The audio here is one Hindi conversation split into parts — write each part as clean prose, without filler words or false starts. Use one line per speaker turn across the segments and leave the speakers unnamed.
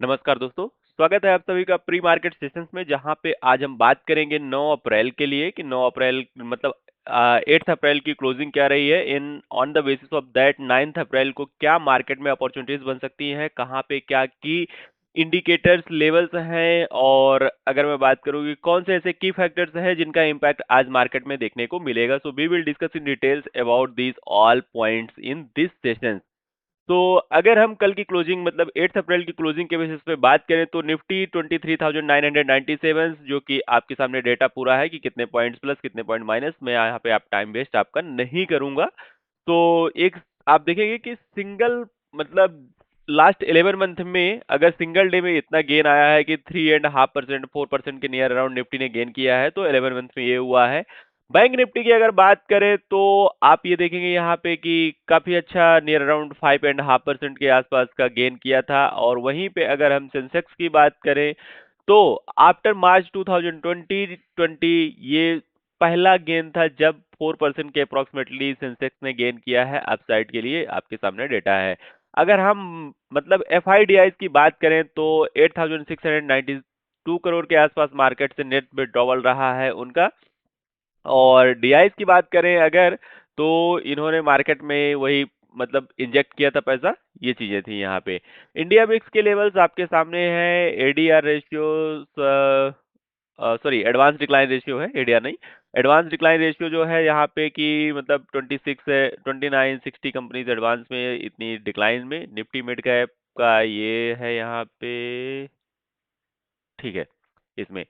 नमस्कार दोस्तों, स्वागत है आप सभी का प्री मार्केट सेशंस में जहां पे आज हम बात करेंगे 9 अप्रैल के लिए कि 9 अप्रैल मतलब 8th अप्रैल की क्लोजिंग क्या रही है in on the basis of that 9th अप्रैल को क्या मार्केट में अपॉर्चुनिटीज बन सकती हैं, कहां पे क्या की इंडिकेटर्स लेवल्स हैं और अगर मैं बात करूं कि कौन से ऐसे की फैक्टर्स हैं जिनका इम्पैक्ट आज मार्केट में देखने को मिलेगा। So we will discuss in details about these all points in this session. तो अगर हम कल की क्लोजिंग मतलब 8 अप्रैल की क्लोजिंग के बेसिस पे बात करें तो निफ्टी 23,997 जो कि आपके सामने डेटा पूरा है कि कितने पॉइंट्स प्लस कितने पॉइंट माइनस, मैं यहाँ पे आप टाइम वेस्ट आपका नहीं करूंगा। तो एक आप देखेंगे कि सिंगल मतलब लास्ट 11 मंथ में अगर सिंगल डे में इतना गेन आया है कि 3.5% 4% के नियर अराउंड निफ्टी ने गेन किया है, तो 11 मंथ में ये हुआ है। बैंक निफ्टी की अगर बात करें तो आप ये देखेंगे यहाँ पे कि काफी अच्छा नियर अराउंड 5.5% के आसपास का गेन किया था। और वहीं पे अगर हम सेंसेक्स की बात करें तो आफ्टर मार्च 2020 ये पहला गेन था जब 4% के अप्रोक्सीमेटली सेंसेक्स ने गेन किया है अपसाइड के लिए, आपके सामने डेटा है। अगर हम मतलब एफ आई डी आई की बात करें तो 8,692 करोड़ के आसपास मार्केट से नेट विड्रॉवल रहा है उनका। और डीआईस की बात करें अगर तो इन्होंने मार्केट में वही मतलब इंजेक्ट किया था पैसा, ये चीजें थी यहाँ पे। इंडिया बिक्स के लेवल्स आपके सामने हैं। ADR ratio sorry advance decline ratio है, एडीआर नहीं। एडवांस डिक्लाइन रेशियो जो है यहाँ पे कि मतलब 26 है, 2960 कंपनीज एडवांस में इतनी डिक्लाइन में। निफ्टी मिड कैप का ये है यहाँ पे, ठीक है। इसमें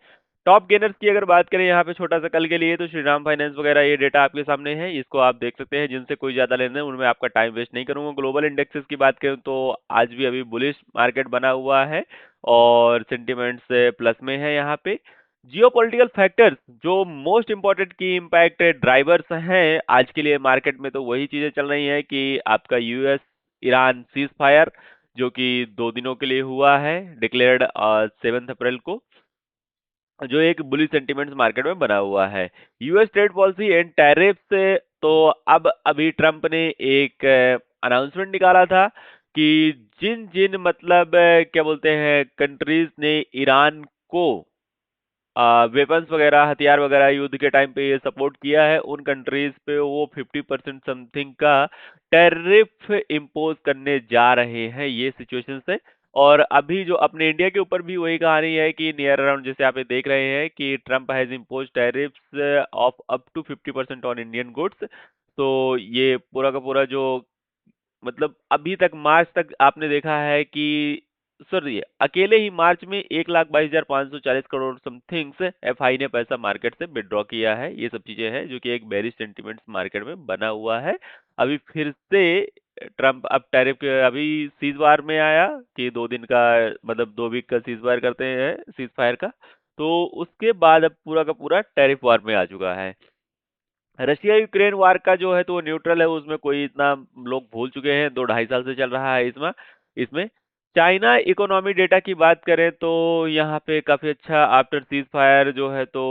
टॉप गेनर्स की अगर बात करें यहाँ पे छोटा सा कल के लिए तो श्रीराम फाइनेंस वगैरह ये डेटा आपके सामने है, इसको आप देख सकते हैं। जिनसे कोई ज्यादा लेन देन उनमें आपका टाइम वेस्ट नहीं करूंगा। ग्लोबल इंडेक्सेस की बात करें तो आज भी अभी बुलिश मार्केट बना हुआ है और सेंटिमेंट्स प्लस में है यहाँ पे। जियोपॉलिटिकल फैक्टर्स जो मोस्ट इंपॉर्टेंट की इम्पैक्ट ड्राइवर्स हैं आज के लिए मार्केट में, तो वही चीजें चल रही हैं कि आपका यूएस ईरान सीज फायर जो कि 2 दिनों के लिए हुआ है, डिक्लेयर्ड 7 अप्रैल को, जो एक बुलिश सेंटीमेंट्स मार्केट में बना हुआ है। US trade policy and tariffs, तो अब अभी ट्रंप ने एक अनाउंसमेंट निकाला था कि जिन जिन मतलब क्या बोलते हैं कंट्रीज ने ईरान को वेपन्स वगैरह हथियार वगैरह युद्ध के टाइम पे ये सपोर्ट किया है, उन कंट्रीज पे वो 50% समथिंग का टैरिफ इम्पोज करने जा रहे हैं, ये सिचुएशन है। और अभी जो अपने इंडिया के ऊपर भी वही कहानी है कि नियर अराउंड जैसे आप ये देख रहे हैं कि Trump has impose tariffs of up to 50% on Indian goods. तो ये पूरा का पूरा जो मतलब अभी तक मार्च तक आपने देखा है कि सॉरी अकेले ही मार्च में 1,22,540 करोड़ समथिंग्स एफआई ने पैसा मार्केट से विड्रॉ किया है। ये सब चीजें हैं जो कि एक बेरिश सेंटीमेंट्स मार्केट में बना हुआ है। अभी फिर से ट्रम्प अब टैरिफ के अभी सीज वार में आया कि 2 दिन का मतलब 2 वीक का सीज वार करते हैं सीज फायर का, तो उसके बाद अब पूरा का पूरा टैरिफ वार में आ चुका है। रशिया यूक्रेन वार का जो है तो वो न्यूट्रल है, उसमें कोई इतना लोग भूल चुके हैं, 2 ढाई साल से चल रहा है इसमें। इसमें चाइना इकोनॉमी डेटा की बात करें तो यहाँ पे काफी अच्छा आफ्टर सीज फायर जो है तो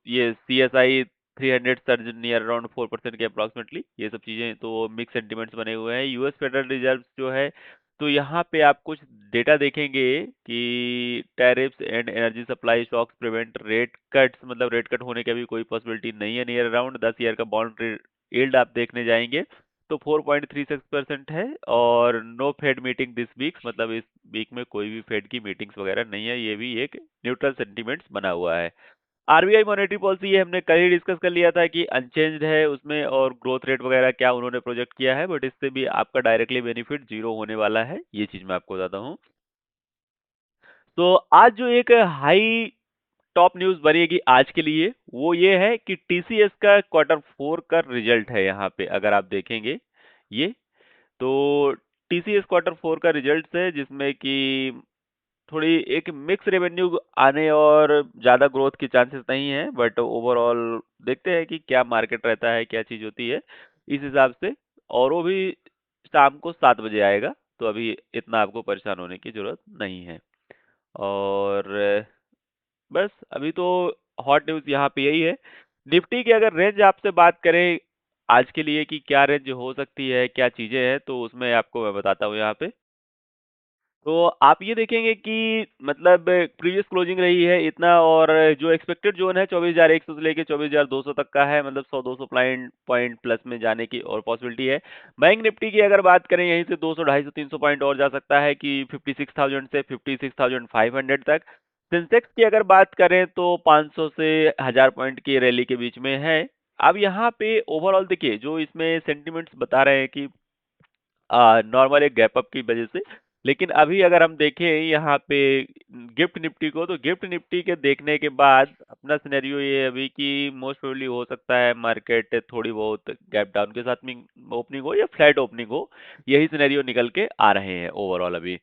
ये CSI 300 सर्ज नियर अराउंड 4% के अप्रोक्सीमेटली, ये सब चीजें तो मिक्स सेंटिमेंट्स बने हुए हैं। यूएस फेडरल रिजर्व जो है तो यहाँ पे आप कुछ डेटा देखेंगे कि tariffs and energy supply shocks prevent rate cuts, मतलब रेट कट होने की भी कोई पॉसिबिलिटी नहीं है। नियर अराउंड 10 ईयर का बॉन्ड यील्ड आप देखने जाएंगे तो 4.36% है। और no Fed meeting this week, मतलब इस वीक में कोई भी फेड की मीटिंग्स वगैरह नहीं है, ये भी एक न्यूट्रल सेंटीमेंट्स बना हुआ है। आरबीआई मॉनेटरी पॉलिसी ये हमने कल ही डिस्कस कर लिया था कि अनचेंज्ड है उसमें, और ग्रोथ रेट वगैरह क्या उन्होंने प्रोजेक्ट किया है, बट इससे भी आपका डायरेक्टली बेनिफिट जीरो होने वाला है, ये चीज मैं आपको बताता हूँ। तो आज जो एक हाई टॉप न्यूज बनेगी आज के लिए वो ये है कि टीसीएस का Q4 का रिजल्ट है। यहाँ पे अगर आप देखेंगे ये तो टीसीएस Q4 का रिजल्ट है जिसमें कि थोड़ी एक मिक्स रेवेन्यू आने और ज्यादा ग्रोथ की चांसेस नहीं है, बट ओवरऑल देखते हैं कि क्या मार्केट रहता है, क्या चीज होती है इस हिसाब से। और वो भी शाम को 7 बजे आएगा, तो अभी इतना आपको परेशान होने की जरूरत नहीं है। और बस अभी तो हॉट न्यूज यहाँ पे यही है। निफ्टी की अगर रेंज आपसे बात करें आज के लिए कि क्या रेंज हो सकती है, क्या चीजें हैं, तो उसमें आपको मैं बताता हूँ यहाँ पे। तो आप ये देखेंगे कि मतलब प्रीवियस क्लोजिंग रही है इतना, और जो एक्सपेक्टेड जोन है 24,100 से लेके 24,200 तक का है, मतलब 100-200 पॉइंट प्लस में जाने की और पॉसिबिलिटी है। बैंक निफ्टी की अगर बात करें, यहीं से 200, 250, 300 पॉइंट और जा सकता है कि 56,000 से 56,500 तक। सेंसेक्स की अगर बात करें तो 500 से 1000 पॉइंट की रैली के बीच में है। अब यहाँ पे ओवरऑल देखिए, जो इसमें सेंटिमेंट्स बता रहे हैं कि नॉर्मल एक गैप अप की वजह से, लेकिन अभी अगर हम देखें यहाँ पे गिफ्ट निफ्टी को, तो गिफ्ट निफ्टी के देखने के बाद अपना सिनेरियो ये है अभी कि मोस्ट प्रोबेबली हो सकता है मार्केट थोड़ी बहुत गैप डाउन के साथ में ओपनिंग हो या फ्लैट ओपनिंग हो। यही सिनेरियो निकल के आ रहे हैं ओवरऑल अभी।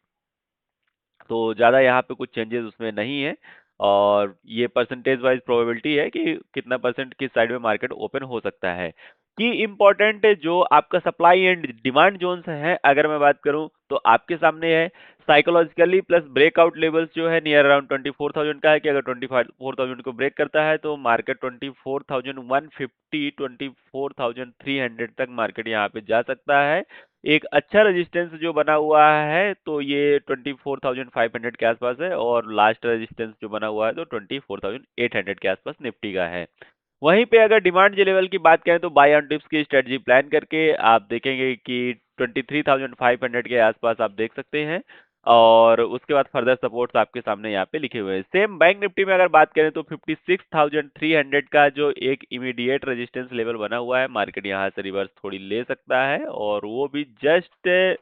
तो ज़्यादा यहाँ पे कुछ चेंजेस उसमें नहीं है, और ये परसेंटेज वाइज प्रोबेबिलिटी है कि कितना परसेंट किस साइड में मार्केट ओपन हो सकता है। की इम्पोर्टेंट जो आपका सप्लाई एंड डिमांड जोन्स है, अगर मैं बात करूं तो आपके सामने है साइकोलॉजिकली प्लस ब्रेकआउट लेवल्स जो है नियर अराउंड 24,000 का है, कि अगर 24,000 को ब्रेक करता है तो मार्केट 24,150 24,300 तक मार्केट यहाँ पे जा सकता है। एक अच्छा रेजिस्टेंस जो बना हुआ है तो ये 24,500 के आसपास है, और लास्ट रेजिस्टेंस जो बना हुआ है तो 24,800 के आसपास निफ्टी का है। वहीं पे अगर डिमांड के लेवल की बात करें तो बाय ऑन डिप्स की स्ट्रेटजी प्लान करके आप देखेंगे कि 23,500 के आसपास आप देख सकते हैं, और उसके बाद फर्दर सपोर्ट्स आपके सामने यहाँ पे लिखे हुए हैं। सेम बैंक निफ्टी में अगर बात करें तो 56,300 का जो एक इमीडिएट रेजिस्टेंस लेवल बना हुआ है, मार्केट यहाँ से रिवर्स थोड़ी ले सकता है, और वो भी जस्ट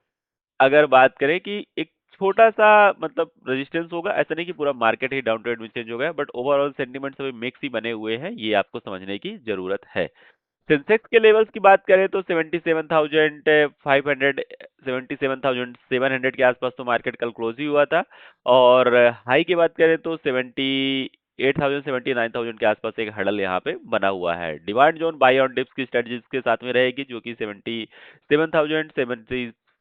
अगर बात करें कि एक छोटा सा मतलब रेजिस्टेंस होगा, ऐसा नहीं कि पूरा मार्केट ही डाउन ट्रेंड में चेंज हो गया, बट ओवरऑल सेंटिमेंट्स अभी मिक्स ही बने हुए हैं, ये आपको समझने की जरूरत है। सेंसेक्स के लेवल्स की बात करें तो 77,500 77,700 के आसपास तो मार्केट कल क्लोज ही हुआ था, और हाई की बात करें तो 78,000 79,000 के आसपास एक हडल यहाँ पे बना हुआ है। Demand zone buy on dips की स्ट्रेटजीज के साथ में रहेगी, जो कि 77,000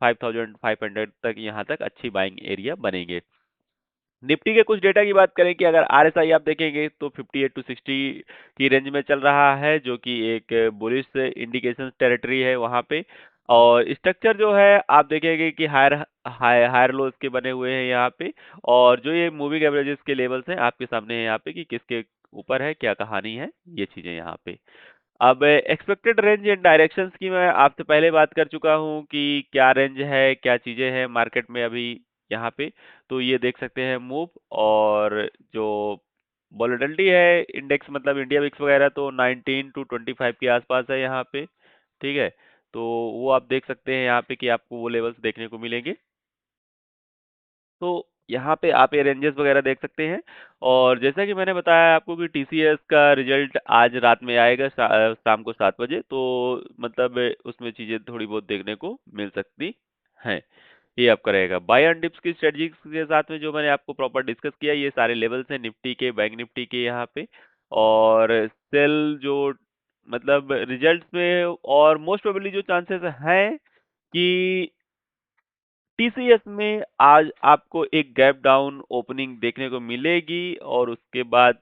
75,500 तक यहाँ तक अच्छी बाइंग एरिया बनेंगे। निफ्टी के कुछ डेटा की बात करें कि अगर आरएसआई आप देखेंगे तो 58 टू 60 की रेंज में चल रहा है, जो कि एक बुलिश इंडिकेशन टेरिटरी है वहां पे। और स्ट्रक्चर जो है आप देखेंगे कि हायर लोज के बने हुए हैं यहाँ पे, और जो ये मूविंग एवरेजेस के लेवल्स हैं आपके सामने है यहाँ पे कि किसके ऊपर है, क्या कहानी है, ये चीजें यहाँ पे। अब एक्सपेक्टेड रेंज एंड डायरेक्शंस की मैं आपसे पहले बात कर चुका हूँ कि क्या रेंज है, क्या चीजें हैं मार्केट में अभी यहाँ पे। तो ये देख सकते हैं मूव, और जो वोलेटिलिटी है इंडेक्स मतलब इंडिया विक्स वगैरह, तो 19 टू 25 के आसपास है यहाँ पे। ठीक है, तो वो आप देख सकते हैं यहाँ पे कि आपको वो लेवल्स देखने को मिलेंगे। तो यहाँ पे आप ये रेंजेस वगैरह देख सकते हैं, और जैसा कि मैंने बताया आपको कि टीसीएस का रिजल्ट आज रात में आएगा शाम को 7 बजे, तो मतलब उसमें चीजें थोड़ी बहुत देखने को मिल सकती हैं। ये आपका रहेगा बाय एंड डिप्स की स्ट्रेटजी के साथ में, जो मैंने आपको प्रॉपर डिस्कस किया, ये सारे लेवल्स हैं निफ्टी के, बैंक निफ्टी के यहाँ पे। और सेल जो मतलब रिजल्ट्स में, और मोस्ट प्रोबेबली जो चांसेस हैं कि टीसीएस में आज आपको एक गैप डाउन ओपनिंग देखने को मिलेगी, और उसके बाद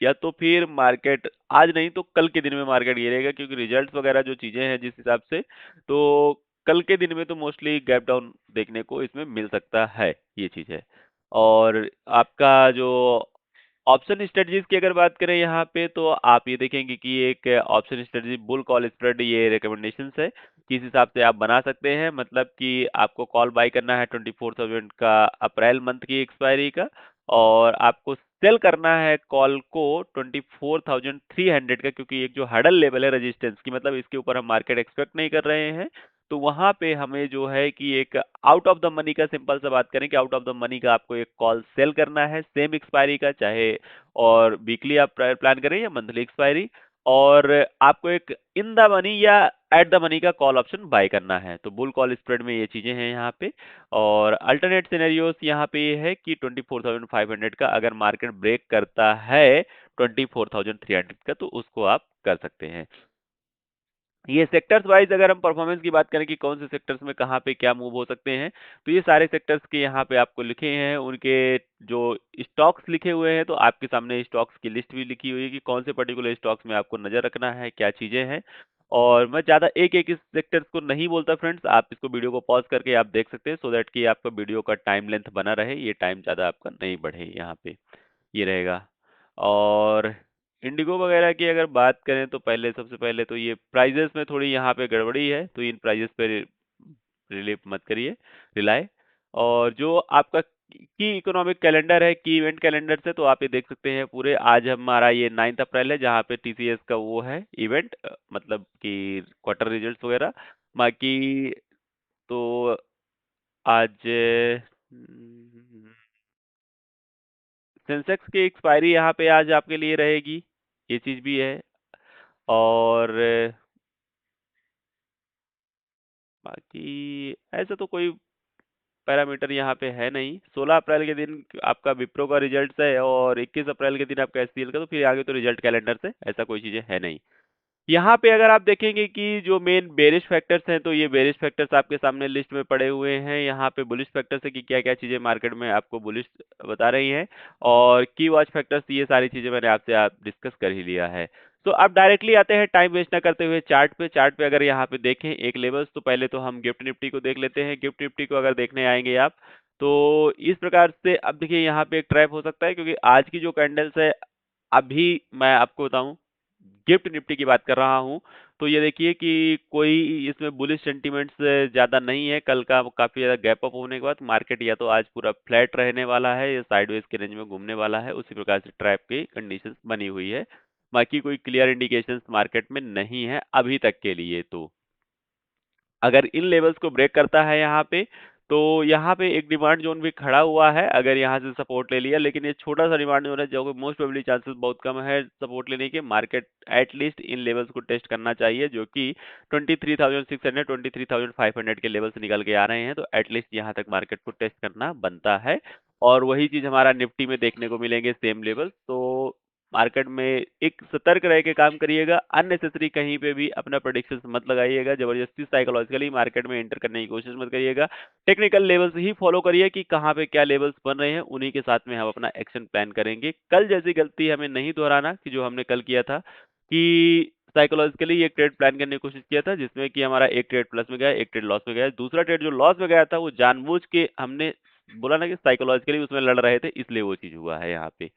या तो फिर मार्केट आज नहीं तो कल के दिन में मार्केट गिरेगा, क्योंकि रिजल्ट्स वगैरह जो चीजें हैं जिस हिसाब से, तो कल के दिन में तो मोस्टली गैप डाउन देखने को इसमें मिल सकता है, ये चीज है। और आपका जो ऑप्शन स्ट्रेटजीज की अगर बात करें यहाँ पे, तो आप ये देखेंगे कि एक option strategy bull call spread, ये रिकमेंडेशंस है किस हिसाब से आप बना सकते हैं। मतलब कि आपको कॉल बाय करना है 24,000 का अप्रैल मंथ की एक्सपायरी का, और आपको सेल करना है कॉल को 24,300 का, क्योंकि एक जो हडल लेवल है रेजिस्टेंस की, मतलब इसके ऊपर हम मार्केट एक्सपेक्ट नहीं कर रहे हैं। तो वहां पे हमें जो है कि एक आउट ऑफ द मनी का, सिंपल सा बात करें कि आउट ऑफ द मनी का आपको एक कॉल सेल करना है सेम एक्सपायरी का, चाहे और वीकली आप प्लान करें या मंथली एक्सपायरी, और आपको एक इन द मनी या एट द मनी का कॉल ऑप्शन बाय करना है। तो बुल कॉल स्प्रेड में ये चीजें हैं यहाँ पे। और अल्टरनेट सिनेरियोस यहाँ पे ये है कि 24,500 का अगर मार्केट ब्रेक करता है 24,300 का, तो उसको आप कर सकते हैं। ये सेक्टर्स वाइज अगर हम परफॉर्मेंस की बात करें कि कौन से सेक्टर्स में कहाँ पे क्या मूव हो सकते हैं, तो ये सारे सेक्टर्स के यहाँ पे आपको लिखे हैं, उनके जो स्टॉक्स लिखे हुए हैं, तो आपके सामने स्टॉक्स की लिस्ट भी लिखी हुई है कि कौन से पर्टिकुलर स्टॉक्स में आपको नजर रखना है, क्या चीजें हैं। और मैं ज़्यादा एक एक इस सेक्टर्स को नहीं बोलता फ्रेंड्स, आप इसको वीडियो को पॉज करके आप देख सकते हैं, सो दैट कि आपका वीडियो का टाइम लेंथ बना रहे, ये टाइम ज़्यादा आपका नहीं बढ़े यहाँ पे, ये रहेगा। और इंडिगो वगैरह की अगर बात करें तो पहले सबसे पहले तो ये प्राइजेस में थोड़ी यहाँ पे गड़बड़ी है, तो इन प्राइजेस पे रिलीव मत करिए, रिलाय। और जो आपका की इकोनॉमिक कैलेंडर है, की इवेंट कैलेंडर से तो आप ये देख सकते हैं पूरे, आज हमारा ये 9 अप्रैल है जहाँ पे टीसीएस का वो है इवेंट, मतलब कि क्वार्टर रिजल्ट्स वगैरह। बाकी तो आज सेंसेक्स की एक्सपायरी यहाँ पे आज आपके लिए रहेगी, ये चीज भी है। और बाकी ऐसा तो कोई पैरामीटर यहाँ पे है नहीं। 16 अप्रैल के दिन आपका विप्रो का रिजल्ट है और 21 अप्रैल के दिन आपका एचसीएल का, तो फिर आगे तो रिजल्ट कैलेंडर से ऐसा कोई चीजें है नहीं। यहाँ पे अगर आप देखेंगे कि जो मेन बेरिश फैक्टर्स हैं, तो ये बेरिश फैक्टर्स आपके सामने लिस्ट में पड़े हुए हैं। यहाँ पे बुलिश फैक्टर्स है कि क्या क्या चीजें मार्केट में आपको बुलिश बता रही हैं, और की वॉच फैक्टर्स, ये सारी चीजें मैंने आपसे आप डिस्कस कर ही लिया है। तो अब डायरेक्टली आते हैं टाइम वेस्ट ना करते हुए चार्ट पे अगर यहाँ पे देखें एक लेवल्स, तो पहले तो हम गिफ्ट निफ्टी को देख लेते हैं। गिफ्ट निफ्टी को अगर देखने आएंगे आप, तो इस प्रकार से अब देखिए यहाँ पे एक ट्रैप हो सकता है, क्योंकि आज की जो कैंडल्स है, अभी मैं आपको बताऊं, गिफ्ट निफ्टी की बात कर रहा हूं, तो ये देखिए कि कोई इसमें बुलिश सेंटीमेंट्स ज्यादा नहीं है। कल का काफी ज्यादा गैप अप होने के बाद मार्केट या तो आज पूरा फ्लैट रहने वाला है या साइडवेज के रेंज में घूमने वाला है, उसी प्रकार से ट्रैप की कंडीशंस बनी हुई है। बाकी कोई क्लियर इंडिकेशंस मार्केट में नहीं है अभी तक के लिए। तो अगर इन लेवल्स को ब्रेक करता है यहाँ पे, तो यहाँ पे एक डिमांड जोन भी खड़ा हुआ है, अगर यहाँ से सपोर्ट ले लिया, लेकिन ये छोटा सा डिमांड जोन है जो कि मोस्ट प्रोबेबली चांसेस बहुत कम है सपोर्ट लेने के। मार्केट एटलीस्ट इन लेवल्स को टेस्ट करना चाहिए, जो कि 23,600 23,500 के लेवल्स निकल के आ रहे हैं, तो एटलीस्ट यहाँ तक मार्केट को टेस्ट करना बनता है। और वही चीज हमारा निफ्टी में देखने को मिलेंगे, सेम लेवल। तो मार्केट में एक सतर्क रह के काम करिएगा, अननेसेसरी कहीं पे भी अपना प्रेडिक्शन मत लगाइएगा, जबरदस्ती साइकोलॉजिकली मार्केट में एंटर करने की कोशिश मत करिएगा। टेक्निकल लेवल्स ही फॉलो करिए कि कहाँ पे क्या लेवल्स बन रहे हैं, उन्हीं के साथ में हम अपना एक्शन प्लान करेंगे। कल जैसी गलती हमें नहीं दोहराना कि जो हमने कल किया था, कि साइकोलॉजिकली एक ट्रेड प्लान करने की कोशिश किया था, जिसमें कि हमारा एक ट्रेड प्लस में गया, एक ट्रेड लॉस में गया। दूसरा ट्रेड जो लॉस में गया था, वो जानबूझ के हमने बोला ना कि साइकोलॉजिकली उसमें लड़ रहे थे, इसलिए वो चीज हुआ है यहाँ पे।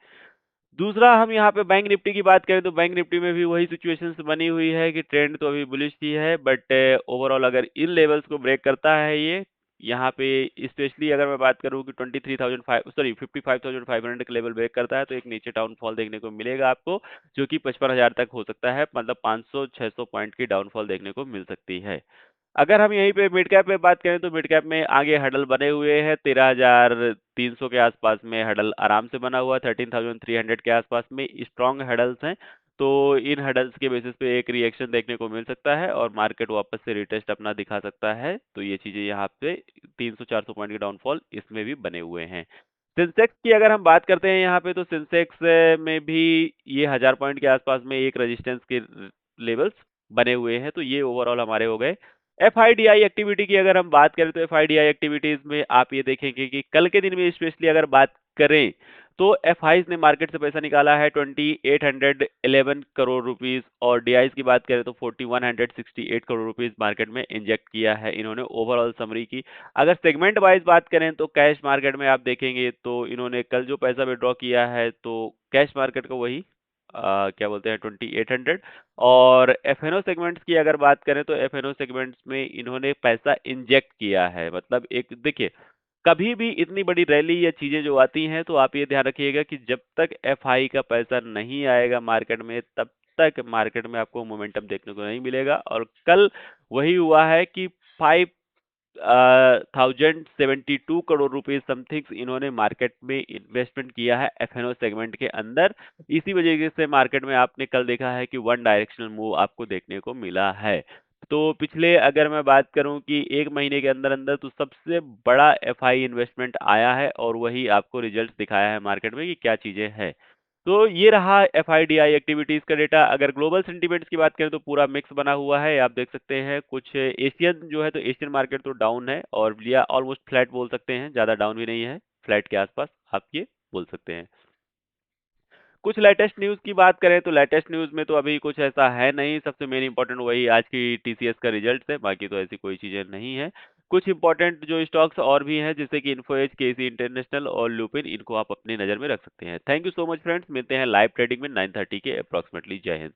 दूसरा हम यहाँ पे बैंक निफ्टी की बात करें, तो बैंक निफ्टी में भी वही सिचुएशंस बनी हुई है कि ट्रेंड तो अभी बुलिश ही है, बट ओवरऑल अगर इन लेवल्स को ब्रेक करता है ये, यहाँ पे स्पेशली अगर मैं बात करूँ कि 55,500 के लेवल ब्रेक करता है, तो एक नीचे डाउनफॉल देखने को मिलेगा आपको, जो कि 55,000 तक हो सकता है, मतलब 500-600 पॉइंट की डाउनफॉल देखने को मिल सकती है। अगर हम यहीं पे मिड कैप पे बात करें, तो मिड कैप में आगे हडल बने हुए हैं, 13,300 के आसपास में हडल आराम से बना हुआ है, 13,300 के आसपास में स्ट्रॉन्ग हडल्स हैं। तो इन हडल्स के बेसिस पे एक रिएक्शन देखने को मिल सकता है और मार्केट वापस से रिटेस्ट अपना दिखा सकता है। तो ये चीजें यहाँ पे 300-400 पॉइंट की डाउनफॉल इसमें भी बने हुए हैं। सेंसेक्स की अगर हम बात करते हैं यहाँ पे, तो सेंसेक्स में भी ये 1000 पॉइंट के आसपास में एक रेजिस्टेंस के लेवल्स बने हुए हैं। तो ये ओवरऑल हमारे हो गए। एफआईडीआई एक्टिविटी की अगर हम बात करें, तो एफआईडीआई एक्टिविटीज में आप ये देखेंगे कि कल के दिन में स्पेशली अगर बात करें, तो एफआईज ने मार्केट से पैसा निकाला है 2811 करोड़ रुपीस, और डीआईज की बात करें तो 4168 करोड़ रुपीस मार्केट में इंजेक्ट किया है इन्होंने। ओवरऑल समरी की अगर सेगमेंट वाइज बात करें, तो कैश मार्केट में आप देखेंगे तो इन्होंने कल जो पैसा विड्रॉ किया है, तो कैश मार्केट को वही क्या बोलते हैं 2800। और एफएनओ सेगमेंट्स की अगर बात करें, तो एफएनओ सेगमेंट्स में इन्होंने पैसा इंजेक्ट किया है। मतलब एक देखिए, कभी भी इतनी बड़ी रैली या चीजें जो आती हैं, तो आप ये ध्यान रखिएगा कि जब तक एफआई का पैसा नहीं आएगा मार्केट में, तब तक मार्केट में आपको मोमेंटम देखने को नहीं मिलेगा। और कल वही हुआ है कि 5,072 करोड़ रुपए समथिंग इन्होंने मार्केट में इन्वेस्टमेंट किया है एफएनओ सेगमेंट के अंदर। इसी वजह से मार्केट में आपने कल देखा है कि वन डायरेक्शनल मूव आपको देखने को मिला है। तो पिछले अगर मैं बात करूं कि एक महीने के अंदर अंदर, तो सबसे बड़ा एफआई इन्वेस्टमेंट आया है, और वही आपको रिजल्ट दिखाया है मार्केट में कि क्या चीजें हैं। तो ये रहा एफआईडीआई एक्टिविटीज का डेटा। अगर ग्लोबल सेंटीमेंट्स की बात करें, तो पूरा मिक्स बना हुआ है, आप देख सकते हैं। कुछ एशियन जो है, तो एशियन मार्केट तो डाउन है, और या ऑलमोस्ट फ्लैट बोल सकते हैं, ज्यादा डाउन भी नहीं है, फ्लैट के आसपास आप ये बोल सकते हैं। कुछ लेटेस्ट न्यूज़ की बात करें तो लेटेस्ट न्यूज़ में तो अभी कुछ ऐसा है नहीं, सबसे मेन इंपॉर्टेंट वही आज की टीसीएस का रिजल्ट है, बाकी तो ऐसी कोई चीज़ें नहीं है। कुछ इंपॉर्टेंट जो स्टॉक्स और भी हैं जैसे कि इन्फो एज, केसी इंटरनेशनल और लुपिन, इनको आप अपनी नज़र में रख सकते हैं। Thank you so much friends, मिलते हैं लाइव ट्रेडिंग में 9:30 के अप्रॉक्सिमेटली। जय हिंद।